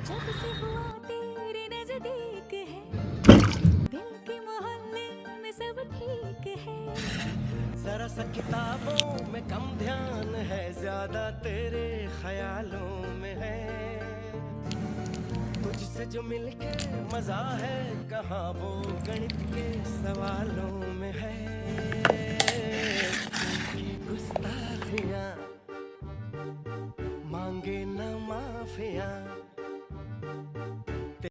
जब से हुआ तेरे नजदीक है, दिल के मोहल्ले में सब ठीक है। जरा सा किताबों में कम ध्यान है, ज्यादा तेरे ख्यालों में है। तुझसे जो मिलके मजा है, कहाँ वो गणित के सवालों में है।